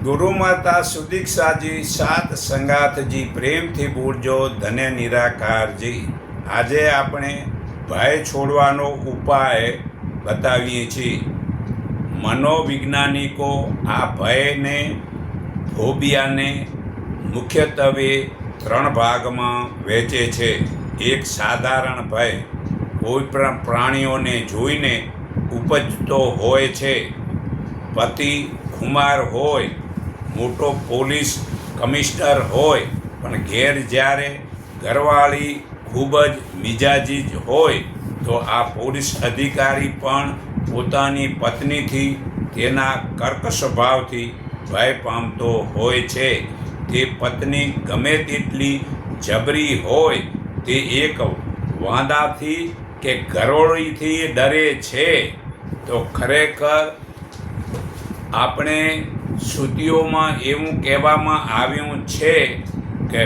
ગુરુ માતા સુદીક્ષાજી સાત સંગાથજી પ્રેમથી બોલજો ધન્ય નિરાકારજી। આજે આપણે ભય છોડવાનો ઉપાય બતાવીએ છીએ। મનોવૈજ્ઞાનિકો આ ભયને ફોબિયાને મુખ્યત્વે ત્રણ ભાગમાં વહેંચે છે। એક સાધારણ ભય કોઈ પણ પ્રાણીઓને જોઈને ઉપજતો હોય છે। પતિ કુમાર હોય, મોટો પોલીસ કમિશનર હોય, પણ ઘેર જ્યારે ઘરવાળી ખૂબ જ મિજાજી જ હોય તો આ પોલીસ અધિકારી પણ પોતાની પત્નીથી તેના કર્ક સ્વભાવથી ભય પામતો હોય છે। તે પત્ની ગમે તેટલી જબરી હોય, તે એક વાંદાથી કે ગરોળીથી ડરે છે। તો ખરેખર આપણે શ્રુતિઓમાં એવું કહેવામાં આવ્યું છે કે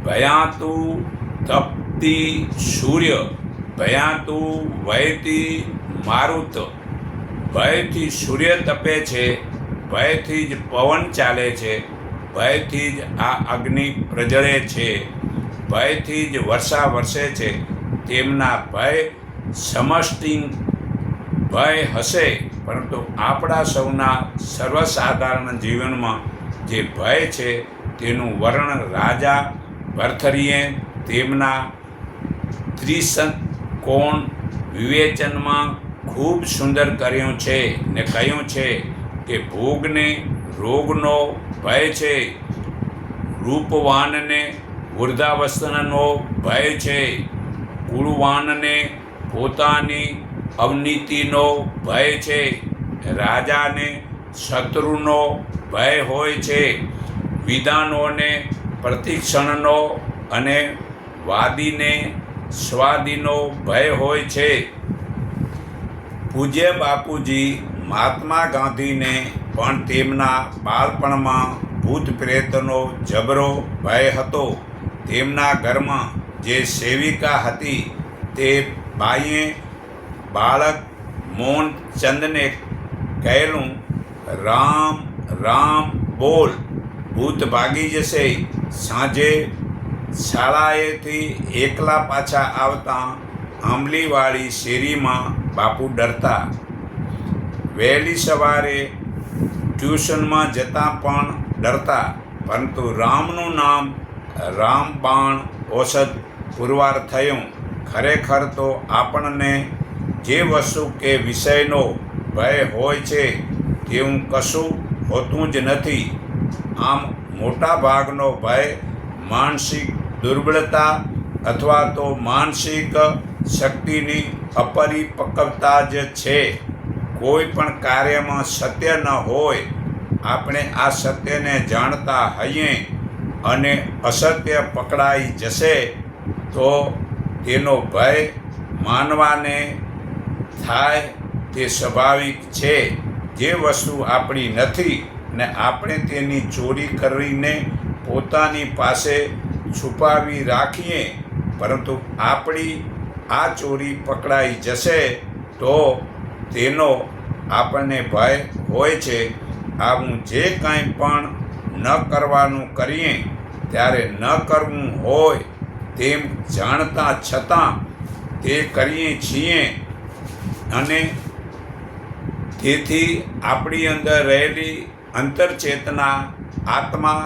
ભયાતું તપતી સૂર્ય, ભયાતું વહેતી મારુત। ભયથી સૂર્ય તપે છે, ભયથી જ પવન ચાલે છે, ભયથી જ આ અગ્નિ પ્રજળે છે, ભયથી જ વર્ષા વરસે છે। તેમના ભય સમષ્ટિ ભય હશે, પરંતુ આપણા સૌના સર્વસાધારણ જીવનમાં જે ભય છે તેનું વર્ણન રાજા ભર્તૃહરિએ તેમના ત્રિશંકોણ વિવેચનમાં ખૂબ સુંદર કર્યું છે ને કહ્યું છે કે ભોગને રોગનો ભય છે, રૂપવાનને વૃદ્ધાવસ્થાનો ભય છે, કુળવાનને પોતાની અવનીતિનો ભય છે, રાજાને શત્રુનો ભય હોય છે, વિદ્વાનોને પ્રતિક્ષણનો અને વાદીને સ્વાદીનો ભય હોય છે। પૂજ્ય બાપુજી મહાત્મા ગાંધીને પણ તેમના બાળપણમાં ભૂત પ્રેતનો જબરો ભય હતો। તેમના ઘરમાં જે સેવિકા હતી તે બાઈએ બાળક મોહનચંદને કહેલું, રામ રામ બોલ, ભૂત ભાગી જશે। સાંજે શાળાએથી એકલા પાછા આવતા આંબલીવાળી શેરીમાં બાપુ ડરતા। વહેલી સવારે ટ્યુશનમાં જતાં પણ ડરતા, પરંતુ રામનું નામ રામબાણ ઔષધ પુરવાર થયું। ખરેખર તો આપણને જે વસ્તુ કે વિષયનો ભય હોય છે તેવું કશું હોતું જ નથી। આમ મોટા ભાગનો ભય માનસિક દુર્બળતા અથવા તો માનસિક શક્તિની અપરિપક્વતા જ છે। કોઈ પણ કાર્યમાં સત્ય ન હોય, આપણે આ સત્યને જાણતા હોઈએ અને અસત્ય પકડાઈ જશે તો તેનો ભય માનવાને થાય તે સ્વાભાવિક છે। જે વસ્તુ આપણી નથી ને આપણે તેની ચોરી કરીને પોતાની પાસે છુપાવી રાખીએ, પરંતુ આપણી આ ચોરી પકડાઈ જશે તો તેનો આપણને ભય હોય છે। આવું જે કાંઈ પણ ન કરવાનું કરીએ ત્યારે ન કરવું હોય તેમ જાણતા છતાં તે કરીએ છીએ, અને તેથી આપણી અંદર રહેલી અંતરચેતના આત્મા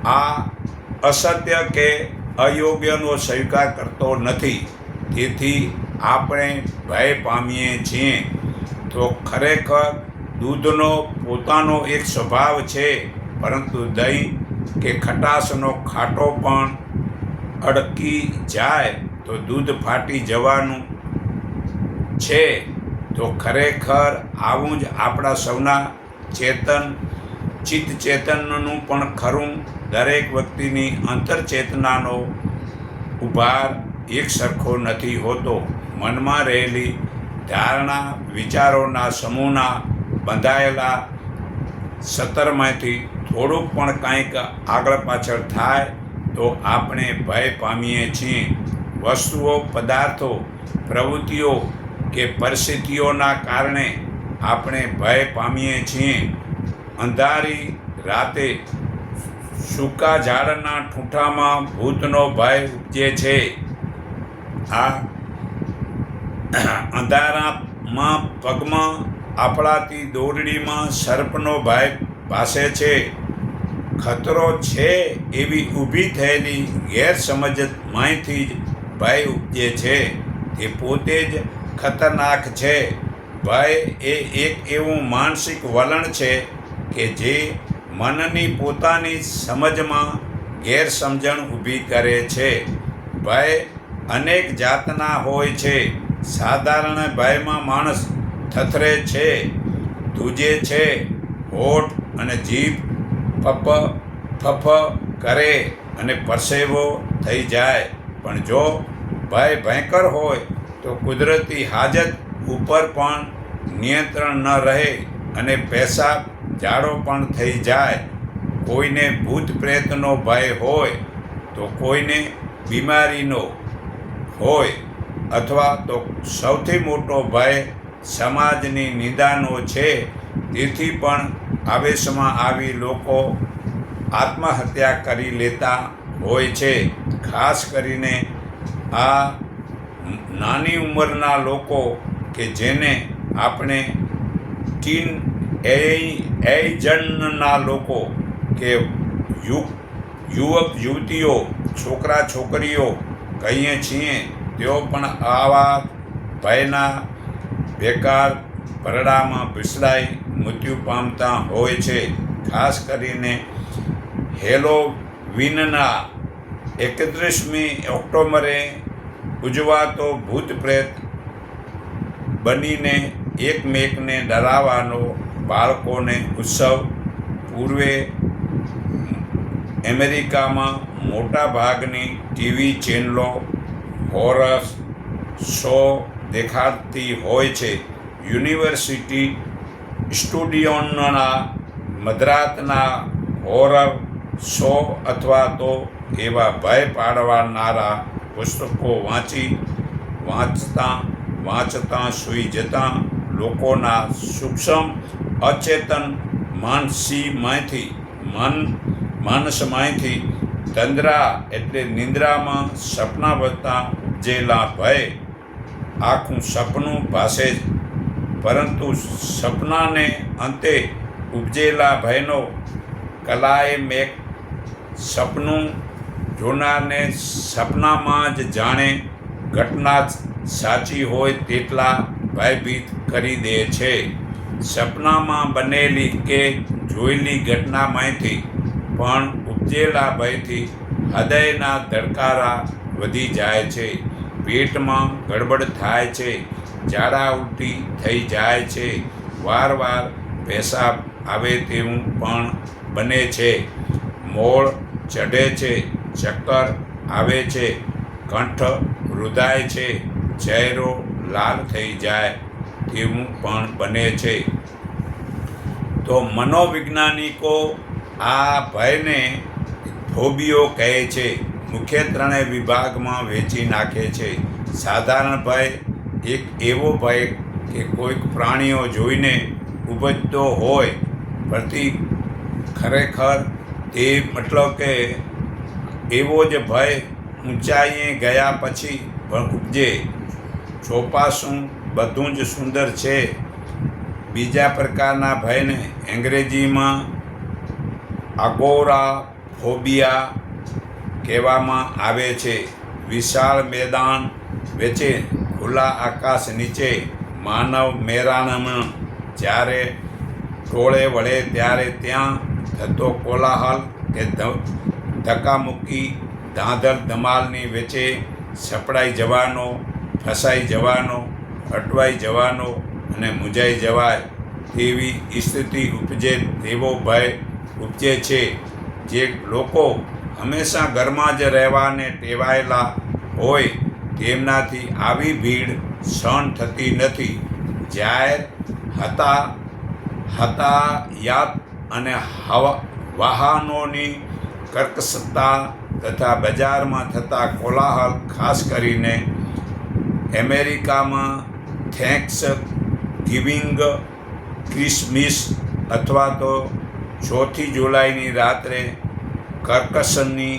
આ અસત્ય કે અયોગ્યનો સ્વીકાર કરતો નથી। તેથી આપણે ભય પામીએ છીએ। તો ખરેખર દૂધનો પોતાનો એક સ્વભાવ છે, પરંતુ દહીં કે ખટાશનો ખાટો પણ અડકી જાય તો દૂધ ફાટી જવાનું છે। તો ખરેખર આવું જ આપણા સૌના ચિત્ત ચેતનનું પણ ખરું। દરેક વ્યક્તિની અંતરચેતનાનો ઉભાર એક સરખો નથી હોતો। મનમાં રહેલી ધારણા વિચારોના સમૂહના બંધાયેલા સતરમાંથી થોડુંક પણ કંઈક આગળ પાછળ થાય તો આપણે ભય પામીએ છીએ। વસ્તુઓ, પદાર્થો, પ્રવૃત્તિઓ કે પરિસ્થિતિઓના કારણે આપણે ભય પામીએ છીએ। અંધારી રાતે સૂકા ઝાડના ઠૂંઠામાં ભૂતનો ભય ઉપજે છે. આ અંધારામાં પગમાં આપણાથી દોરડીમાં સર્પનો ભય ભાસે છે. ખતરો છે એવી ઊભી થયેલી ગેરસમજમાંથી જ ભય ઉપજે છે. તે પોતે જ ખતરનાક છે. ભય એ એક એવું માનસિક વલણ છે કે જે મનની પોતાની સમજમાં ગેરસમજણ ઊભી કરે છે. ભય અનેક જાતના હોય છે. સાધારણ ભયમાં માણસ થથરે છે, ધ્રુજે છે, હોઠ અને જીભ ફફ કરે અને પરસેવો થઈ જાય. પણ જો ભય ભયંકર હોય તો કુદરતી હાજત ઉપર પણ નિયંત્રણ ન રહે અને પેશાબ ઝાડો પણ થઈ જાય. કોઈને ભૂત પ્રેતનો ભય હોય તો કોઈને બીમારીનો હોય, અથવા તો સૌથી મોટો ભય સમાજની નિંદાનો છે. તેથી પણ આવેશમાં આવી લોકો આત્મહત્યા કરી લેતા હોય છે. ખાસ કરીને આ નાની ઉંમરના લોકો કે જેને આપણે ટીન એજના લોકો કે યુવક યુવતીઓ, છોકરા છોકરીઓ કહીએ છીએ, તેઓ પણ આવા ભયના બેકાર ભરડામાં ભીસડાઈ મૃત્યુ પામતા હોય છે. ખાસ કરીને હેલોવીનના 31મી ઓક્ટોબરે ઉજવાતો ભૂત પ્રેત બનીને એકમેકને ડરાવવાનો બાળકોને ઉત્સવ પૂર્વે અમેરિકામાં મોટાભાગની ટીવી ચેનલો હોરર શો દેખાડતી હોય છે. યુનિવર્સિટી સ્ટુડિયોના મધરાતના હોરર શો અથવા તો એવા ભય પાડવાનારા પુસ્તકો વાંચતા સૂઈ જતા લોકોના સૂક્ષ્મ અચેતન માનસમાંથી તંદ્રા એટલે નિંદ્રામાં સપનાવતા ઉપજેલા ભય આખું સપનું ભાસે, પરંતુ સપનાને અંતે ઉપજેલા ભયનો ક્લાઇમેક્સ સપનું જોનારને સપનામાં જ જાણે ઘટના સાચી હોય તેટલા ભયભીત કરી દે છે. સપનામાં બનેલી કે જોયેલી ઘટનામાંથી પણ ઉપજેલા ભયથી હૃદયના ધબકારા વધી જાય છે, પેટમાં ગડબડ થાય છે, ઝાડા ઉલટી થઈ જાય છે, વારવાર પેશાબ આવે તેવું પણ બને છે, મોળ ચઢે છે, ચક્કર આવે છે, કંઠ રૂધાય છે, ચહેરો લાલ થઈ જાય તેવું પણ બને છે. તો મનોવૈજ્ઞાનિકો આ ભયને ફોબિયો કહે છે. મુખ્ય ત્રણેય વિભાગમાં વહેંચી નાખે છે. સાધારણ ભય એક એવો ભય કે કોઈક પ્રાણીઓ જોઈને ઉપજતો હોય, પરથી ખરેખર તે મતલબ કે એવો જ ભય ઊંચાઈએ ગયા પછી પણ ઉપજે. ચોપાસું બધું જ સુંદર છે. બીજા પ્રકારના ભયને અંગ્રેજીમાં અગોરાફોબિયા કહેવામાં આવે છે. વિશાળ મેદાન વચ્ચે ખુલ્લા આકાશ નીચે માનવ મહેરામણ જ્યારે ટોળે વળે ત્યારે ત્યાં થતો કોલાહલ કે ધક્કામુક્કી, ધાંધલ ધમાલની વચ્ચે સપડાઈ જવાનો, ફસાઈ જવાનો, અટવાઈ જવાનો અને મૂંઝાઈ જવાય તેવી સ્થિતિ ઉપજે તેવો ભય ઉપજે છે. જે લોકો હંમેશા ઘરમાં જ રહેવાને ટેવાયેલા હોય તેમનાથી આવી ભીડ સહન થતી નથી. જાહેર યાતાયાત અને વાહનોની કર્કશતા તથા બજારમાં થતા કોલાહલ, ખાસ કરીને અમેરિકામાં થેન્ક્સ ગિવિંગ, ક્રિસમસ અથવા તો 4 જુલાઈની રાત્રે કર્કસની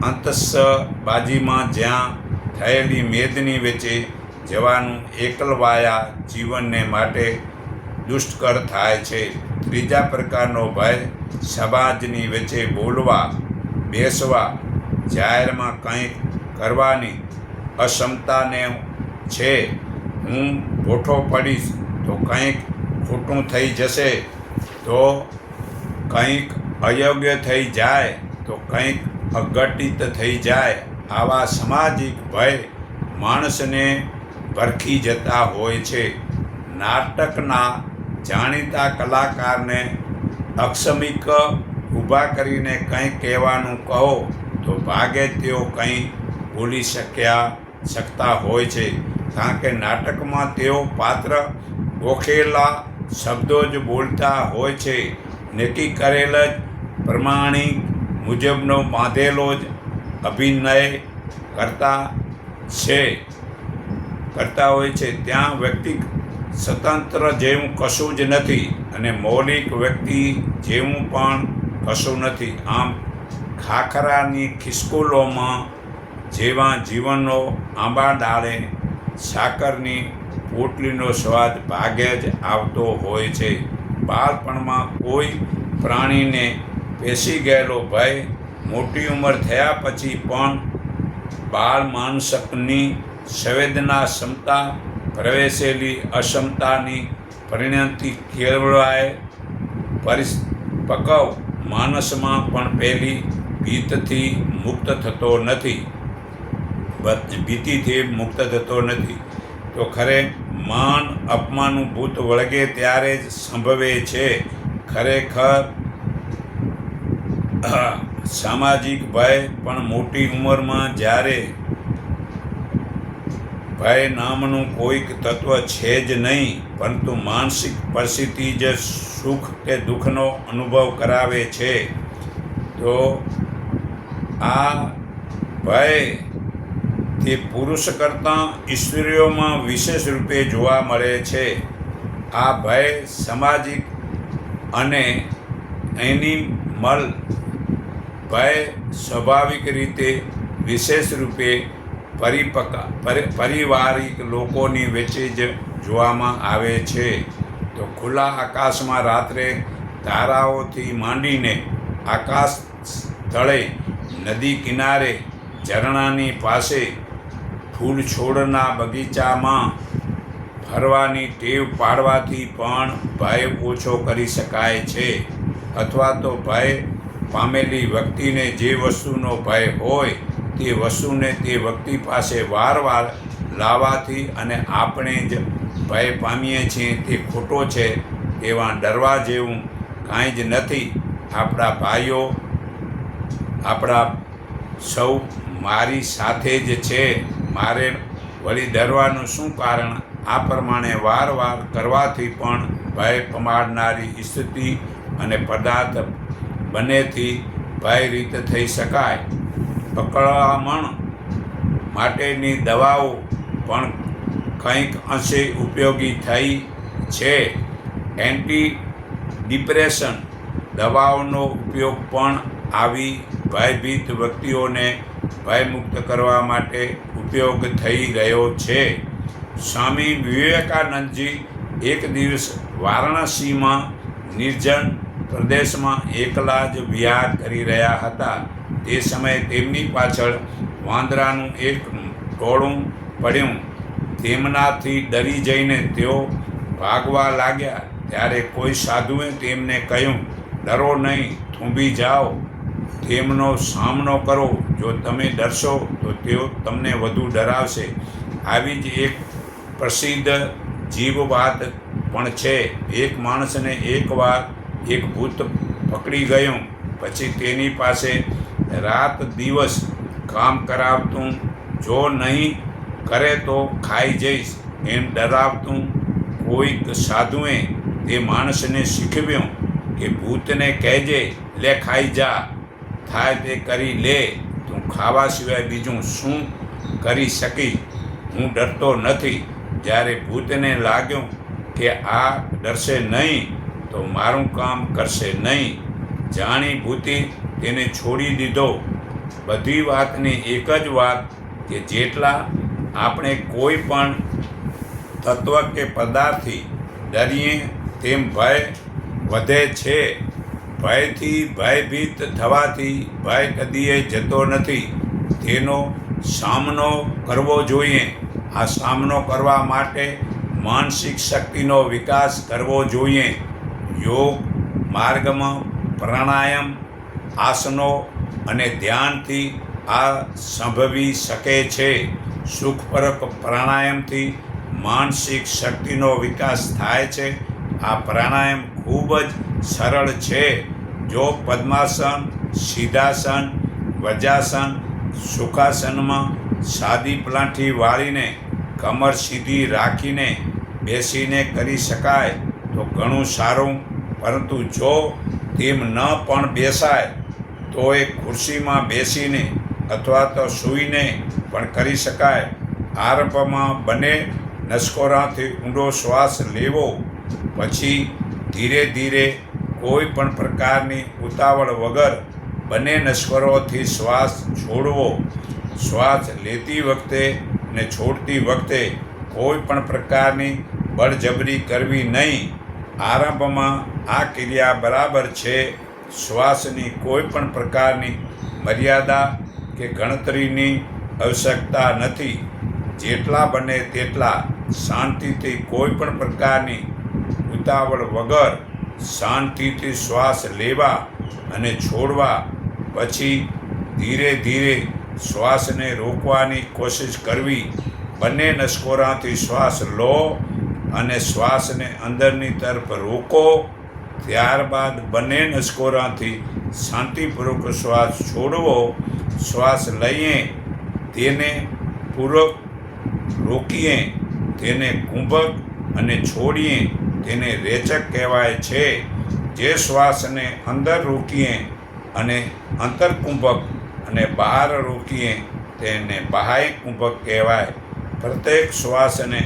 આતશબાજીમાં જ્યાં થયેલી મેદની વચ્ચે જવાનું એકલવાયા જીવનને માટે દુષ્કર થાય છે. ત્રીજા પ્રકારનો ભય સમાજની વચ્ચે બોલવા, બેસવા, જાહેરમાં કંઈક કરવાની અક્ષમતાને છે. હું ભોઠો પડીશ તો કંઈક ખોટું થઈ જશે, તો કંઈક અયોગ્ય થઈ જાય, તો કંઈક અઘટિત થઈ જાય. આવા સામાજિક ભય માણસને ભરખી જતા હોય છે. નાટકના જાણીતા કલાકારને અક્ષમિક ઊભા કરીને કંઈક કહેવાનું કહો તો ભાગે તેઓ કંઈ બોલી શકતા હોય છે, કારણ કે નાટકમાં તેઓ પાત્ર ગોખેલા શબ્દો જ બોલતા હોય છે. નક્કી કરેલ જ પ્રમાણિક મુજબનો બાંધેલો જ અભિનય કરતા હોય છે. ત્યાં વ્યક્તિ સ્વતંત્ર જેવું કશું જ નથી અને મૌલિક વ્યક્તિ જેવું પણ કશું નથી. આમ ખાખરાની ખિસકોલોમાં જેવા જીવનનો આંબા ડાળે સાકરની પોટલીનો સ્વાદ ભાગે જ આવતો હોય છે. બાળપણમાં કોઈ પ્રાણીને પેસી ગયેલો ભય મોટી ઉંમર થયા પછી પણ બાળ માનસની સંવેદના ક્ષમતા પ્રવેશેલી અક્ષમતાની પરિણતિ કેળવાય પરિપક્વ માણસમાં પણ પહેલી ભીતિથી મુક્ત થતો નથી. તો ખરે માન અપમાનનું ભૂત વળગે ત્યારે જ સંભવે છે. ખરેખર સામાજિક ભય પણ મોટી ઉંમરમાં જ્યારે ભય નામનું કોઈક તત્વ છે જ નહીં, પરંતુ માનસિક પરિસ્થિતિ જ સુખ કે દુઃખનો અનુભવ કરાવે છે. તો આ ભય તે પુરુષ કરતાં સ્ત્રીઓમાં વિશેષ રૂપે જોવા મળે છે. આ ભય સામાજિક અને એનિમલ ભય સ્વાભાવિક રીતે વિશેષ રૂપે પારિવારિક લોકોની વચ્ચે જ જોવામાં આવે છે. તો ખુલ્લા આકાશમાં રાત્રે તારાઓથી માંડીને આકાશ તળે, નદી કિનારે, ઝરણાની પાસે, ફૂલ છોડના બગીચામાં ફરવાની ટેવ પાડવાથી પણ ભય ઓછો કરી શકાય છે. અથવા તો ભય પામેલી વ્યક્તિને જે વસ્તુનો ભય હોય તે વસ્તુને તે વ્યક્તિ પાસે વારવાર લાવવાથી અને આપણે જ ભય પામીએ છીએ તે ખોટો છે તેવા ડરવા જેવું કાંઈ જ નથી. આપણા ભાઈઓ આપણા સૌ મારી સાથે જ છે, મારે વળી ડરવાનું શું કારણ? આ પ્રમાણે વારવાર કરવાથી પણ ભય પમાડનારી સ્થિતિ અને પદાર્થ બંનેથી ભયરહિત થઈ શકાય. અકળામણ માટેની દવાઓ પણ કંઈક અંશે ઉપયોગી થઈ છે. એન્ટી ડિપ્રેશન દવાઓનો ઉપયોગ પણ આવી ભયભીત વ્યક્તિઓને ભયમુક્ત કરવા માટે ઉપયોગ થઈ રહ્યો છે. સ્વામી વિવેકાનંદજી એક દિવસ વારાણસીમાં નિર્જન પ્રદેશમાં એકલા જ વિહાર કરી રહ્યા હતા. તે સમયે તેમની પાછળ વાંદરાનું એક ટોળું પડ્યું. તેમનાથી ડરી જઈને તેઓ ભાગવા લાગ્યા. ત્યારે કોઈ સાધુએ તેમને કહ્યું, ડરો નહીં, થૂંભી જાઓ, તેમનો સામનો કરો. જો તમે ડરશો તો તેઓ તમને વધુ ડરાવશે. આવી જ એક પ્રસિદ્ધ જીવ વાત પણ છે. એક માણસને એકવાર એક ભૂત પકડી ગયું. પછી તેની પાસે રાત દિવસ કામ કરાવતું, જો નહીં કરે તો ખાઈ જઈશ એમ ડરાવતું. કોઈક સાધુએ તે માણસને શીખવ્યું કે ભૂતને કહેજે, લે ખાઈ જા, થાય તે કરી લે, તું ખાવા સિવાય બીજું શું કરી શકીશ? હું ડરતો નથી. જ્યારે ભૂતને લાગ્યું કે આ ડરશે નહીં તો મારું કામ કરશે નહીં. જાણી ભૂતી તેને છોડી દીધો. બધી વાતની એક જ વાત કે જેટલા આપણે કોઈ પણ તત્વ કે પદાર્થથી ડરીએ તેમ ભય વધે છે. ભયથી ભયભીત થવાથી ભય કદીએ જતો નથી. તેનો સામનો કરવો જોઈએ. આ સામનો કરવા માટે માનસિક શક્તિનો વિકાસ કરવો જોઈએ. યોગ માર્ગમાં પ્રાણાયામ, આસનો અને ધ્યાનથી આ સંભવી શકે છે. સુખપરક પ્રાણાયામથી માનસિક શક્તિનો વિકાસ થાય છે. આ પ્રાણાયામ ખૂબ જ સરળ છે. જો પદ્માસન, સિદ્ધાસન, વજ્રાસન, સુખાસનમાં સાદી પલાઠી વાળીને કમર સીધી રાખીને બેસીને કરી શકાય તો ઘણું સારું. પરંતુ જો તેમ ન પણ બેસાય તો એક ખુરશીમાં બેસીને અથવા તો સૂઈને પણ કરી શકાય. આરંભમાં બંને નસકોરાથી ઊંડો શ્વાસ લેવો. પછી ધીરે ધીરે કોઈ પણ પ્રકારની ઉતાવળ વગર બંને નસકોરાથી શ્વાસ છોડવો. શ્વાસ લેતી વખતે ને છોડતી વખતે કોઈ પણ પ્રકારની બળજબરી કરવી નહીં. આરંભમાં આ ક્રિયા બરાબર છે. શ્વાસની કોઈ પણ પ્રકારની મર્યાદા કે ગણતરીની આવશ્યકતા નથી. જેટલા બને તેટલા શાંતિથી કોઈ પણ પ્રકારની ઉતાવળ વગર શાંતિથી શ્વાસ લેવા અને છોડવા. પછી ધીરે ધીરે શ્વાસને રોકવાની કોશિશ કરવી. બંને નસકોરાથી શ્વાસ લો અને શ્વાસને અંદરની તરફ રોકો. ત્યારબાદ બંને નસકોરાથી શાંતિપૂર્વક શ્વાસ છોડવો. શ્વાસ લઈએ તેને પૂર્વક રોકીએ તેને કુંભક અને છોડીએ તેને રેચક કહેવાય છે. જે શ્વાસને અંદર રોકીએ અને અંતરકુંભક અને બહાર રોકીએ તેને બાહ્ય કુંભક કહેવાય. પ્રત્યેક શ્વાસને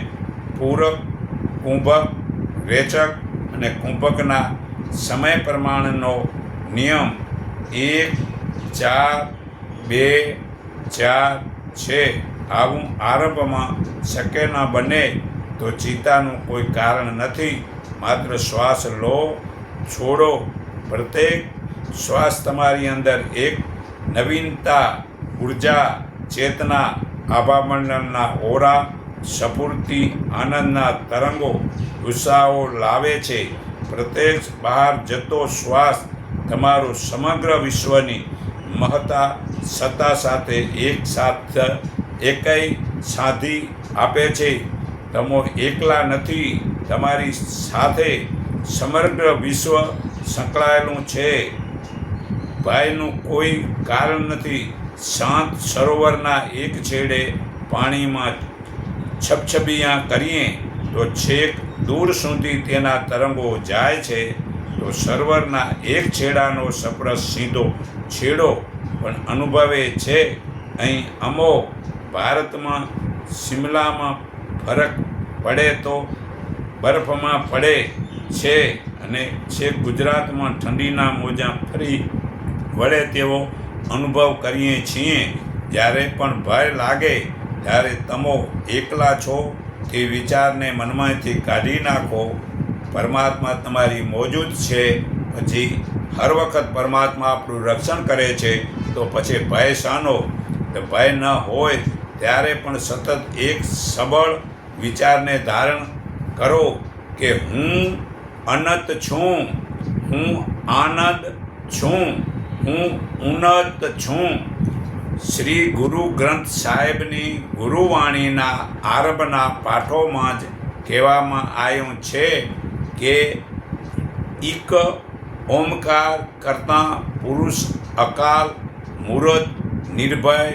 પૂરક, કુંભક, રેચક અને કુંભકના સમય પ્રમાણનો નિયમ 1-4-2-4 છે. આવું આરંભમાં શક્ય ન બને તો ચિંતાનું કોઈ કારણ નથી. માત્ર શ્વાસ લો, છોડો. પ્રત્યેક શ્વાસ તમારી અંદર એક નવીનતા, ઉર્જા, ચેતના, આભામંડળના ઓરા, સ્ફૂર્તિ, આનંદના તરંગો, ઉત્સાહો લાવે છે. પ્રત્યેક બહાર જતો શ્વાસ તમારું સમગ્ર વિશ્વની મહત્તા સત્તા સાથે એકાઈ સાધી આપે છે. તમે એકલા નથી. તમારી સાથે સમગ્ર વિશ્વ સંકળાયેલું છે. ભયનું કોઈ કારણ નથી. શાંત સરોવરના એક છેડે પાણીમાં છબછબિયા કરીએ તો છેક દૂર સુધી તેના તરંગો જાય છે. તો સરોવરના એક છેડાનો સ્પર્શ સીધો છેડો પણ અનુભવે છે. અહીં ભારતમાં શિમલામાં ફરક પડે તો બરફમાં પડે છે અને છેક ગુજરાતમાં ઠંડીના મોજાં ફરી વળે તેવો અનુભવ કરીએ છીએ. જ્યારે પણ ભય લાગે ત્યારે તમે એકલા છો તે વિચારને મનમાંથી કાઢી નાખો. પરમાત્મા તમારી મોજૂદ છે. પછી હર વખત પરમાત્મા આપણું રક્ષણ કરે છે તો પછી ભય શાનો? તો ભય ન હોય ત્યારે પણ સતત એક સબળ વિચારને ધારણ કરો કે હું અનંત છું, હું આનંદ છું, હું ઉન્નત છું. શ્રી ગુરુ ગ્રંથ સાહેબની ગુરુવાણીના આરંભના પાઠોમાં જ કહેવામાં આવ્યું છે કે એક ઓમકાર કરતા પુરુષ અકાલ મૂર્ત નિર્ભય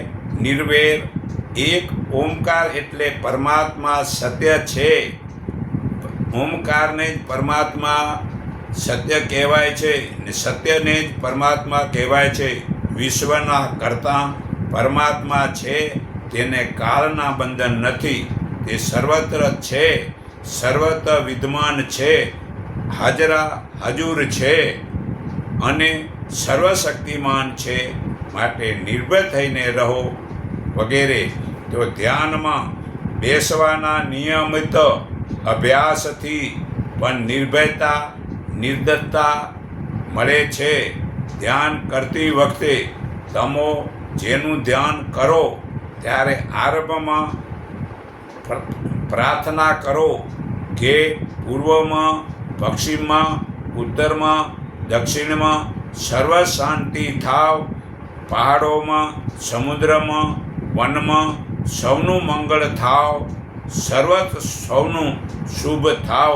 નિર્વૈર. એક ઓમકાર એટલે પરમાત્મા સત્ય છે. ઓમકારને જ પરમાત્મા સત્ય કહેવાય છે ને સત્યને જ પરમાત્મા કહેવાય છે. વિશ્વના કરતા પરમાત્મા છે. તેને કાળના બંધન નથી. તે સર્વત્ર છે, સર્વત્ર વિદ્યમાન છે. હજૂર છે અને સર્વશક્તિમાન છે, માટે નિર્ભય થઈને રહો વગેરે. તો ધ્યાનમાં બેસવાના નિયમિત અભ્યાસથી પણ નિર્ભયતા, નિર્દત્તા મળે છે. ધ્યાન કરતી વખતે તમે જેનું ધ્યાન કરો ત્યારે આરંભમાં પ્રાર્થના કરો કે પૂર્વમાં, પશ્ચિમમાં, ઉત્તરમાં, દક્ષિણમાં સર્વ શાંતિ થાવ, પહાડોમાં, સમુદ્રમાં, વનમાં સૌનું મંગળ થાવ, સર્વત્ર સૌનું શુભ થાવ.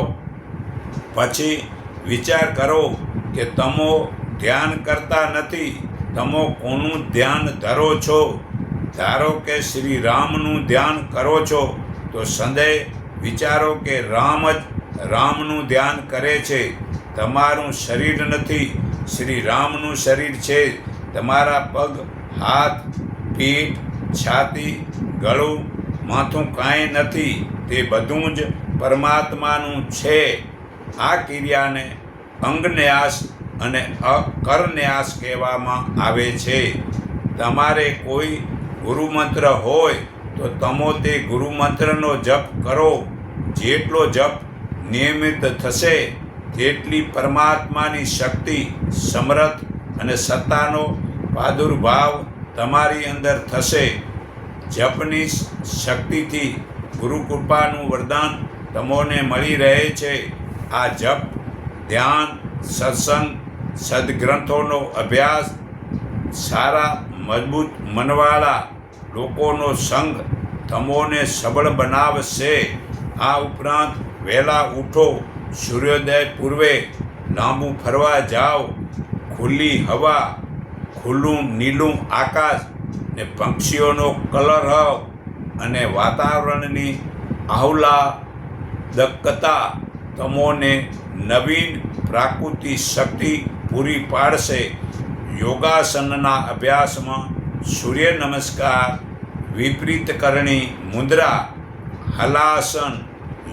પછી વિચાર કરો કે તમે ધ્યાન કરતા નથી, તમે કોનું ધ્યાન ધરો છો. ધારો કે શ્રી રામનું ધ્યાન કરો છો તો સદૈવ વિચારો કે રામ જ રામનું ધ્યાન કરે છે. તમારું શરીર નથી, શ્રી રામનું શરીર છે. તમારા પગ, હાથ, પીઠ, છાતી, ગળું, માથું કાંઈ નથી, તે બધું જ પરમાત્માનું છે. આ ક્રિયાને અંગન્યાસ અને કરન્યાસ કહેવામાં આવે છે. તમારે કોઈ ગુરુમંત્ર હોય તો તમે તે ગુરુમંત્રનો જપ કરો. જેટલો જપ નિયમિત થશે તેટલી પરમાત્માની શક્તિ, સમર્થ અને સત્તાનો પ્રાદુર્ભાવ તમારી અંદર થશે. જપની શક્તિથી ગુરુ કૃપાનું વરદાન તમને મળી રહે છે. આ જપ, ધ્યાન, સત્સંગ, સદગ્રંથોનો અભ્યાસ, સારા મજબૂત મનવાળા લોકોનો સંગ તમોને સબળ બનાવશે. આ ઉપરાંત વહેલા ઉઠો, સૂર્યોદય પૂર્વે લાંબુ ફરવા જાઓ. ખુલ્લી હવા, ખુલ્લું નીલું આકાશ ને પક્ષીઓનો કલરવ અને વાતાવરણની આહ્લાદકતા તમોને નવીન પ્રાકૃતિક શક્તિ પૂરી પાડશે. યોગાસનના અભ્યાસમાં સૂર્ય નમસ્કાર, વિપરીત કરણી મુદ્રા, હલાસન,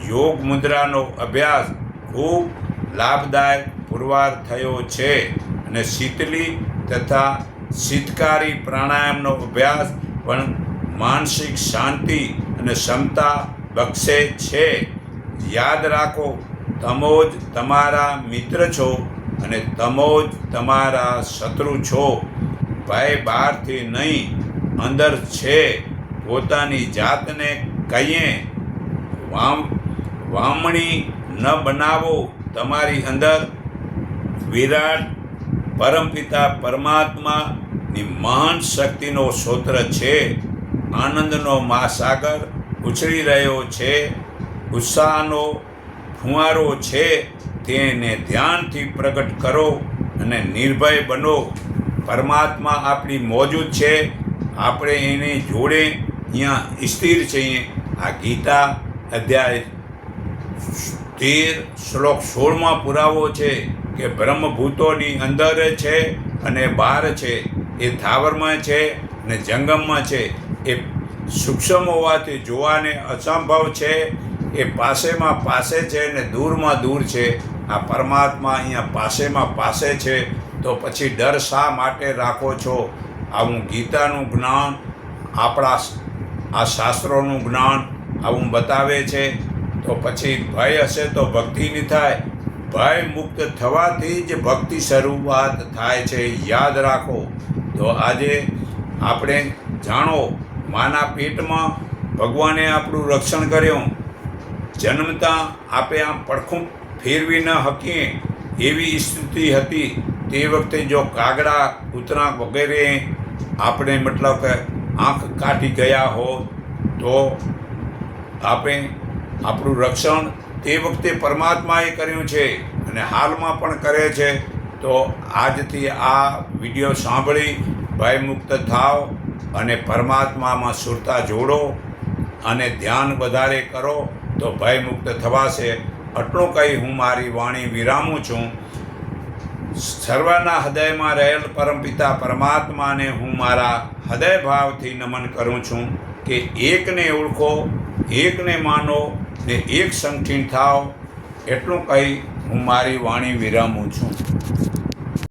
યોગ મુદ્રાનો અભ્યાસ ખૂબ લાભદાયક પુરવાર થયો છે. અને શીતલી તથા શીતકારી પ્રાણાયામનો અભ્યાસ પણ માનસિક શાંતિ અને ક્ષમતા બક્ષે છે. યાદ રાખો, તમો જ તમારા મિત્ર છો અને તમો જ તમારા શત્રુ છો. ભય બહારથી નહીં, અંદર છે. પોતાની જાતને કહીએ વામણી ન બનાવો. તમારી અંદર વિરાટ પરમપિતા પરમાત્માની મહાન શક્તિનો સ્ત્રોત છે. આનંદનો મહાસાગર ઉછળી રહ્યો છે. ઉત્સાહનો ફુવારો છે. તેને ધ્યાનથી પ્રગટ કરો અને નિર્ભય બનો. પરમાત્મા આપણી મોજૂદ છે. આપણે એની જોડે અહીંયા સ્થિર છીએ. આ ગીતા અધ્યાય 13 શ્લોક 16માં પુરાવો છે કે બ્રહ્મભૂતોની અંદર છે અને બહાર છે. એ થાવરમાં છે અને જંગમમાં છે. એ સૂક્ષ્મ હોવાથી જોવાને અસંભવ છે. એ પાસેમાં પાસે છે અને દૂરમાં દૂર છે. આ પરમાત્મા અહીંયા પાસેમાં પાસે છે. તો પછી ડર શા માટે રાખો છો? આવું ગીતાનું જ્ઞાન, આપણા આ શાસ્ત્રોનું જ્ઞાન આવું બતાવે છે. તો પછી ભય હશે તો ભક્તિ નહીં થાય. ભય મુક્ત થવાથી જ ભક્તિ શરૂઆત થાય છે. યાદ રાખો. તો આજે આપણે જાણો, માના પેટમાં ભગવાને આપણું રક્ષણ કર્યું. જન્મતા આપે આમ પડખું ફેરવી ન શકીએ એવી સ્થિતિ હતી. તે વખતે જો કાગડા, કૂતરા વગેરે આપણે મતલબ કે આંખ કાઢી ગયા હોત તો આપણે આપણું રક્ષણ તે વખતે પરમાત્માએ કર્યું છે અને હાલમાં પણ કરે છે. તો આજથી આ વિડીયો સાંભળી ભયમુક્ત થાવ અને પરમાત્મામાં સુરતા જોડો અને ધ્યાન વધારે કરો તો ભયમુક્ત થવાશે. આટલું કહી હું મારી વાણી વિરામું છું. સર્વના હૃદયમાં રહેલ પરમપિતા પરમાત્માને હું મારા હૃદય ભાવથી નમન કરું છું કે એકને ઓળખો, એકને માનો ને એક સંગઠિત થાવ. એટલું કહી હું મારી વાણી વિરામું છું.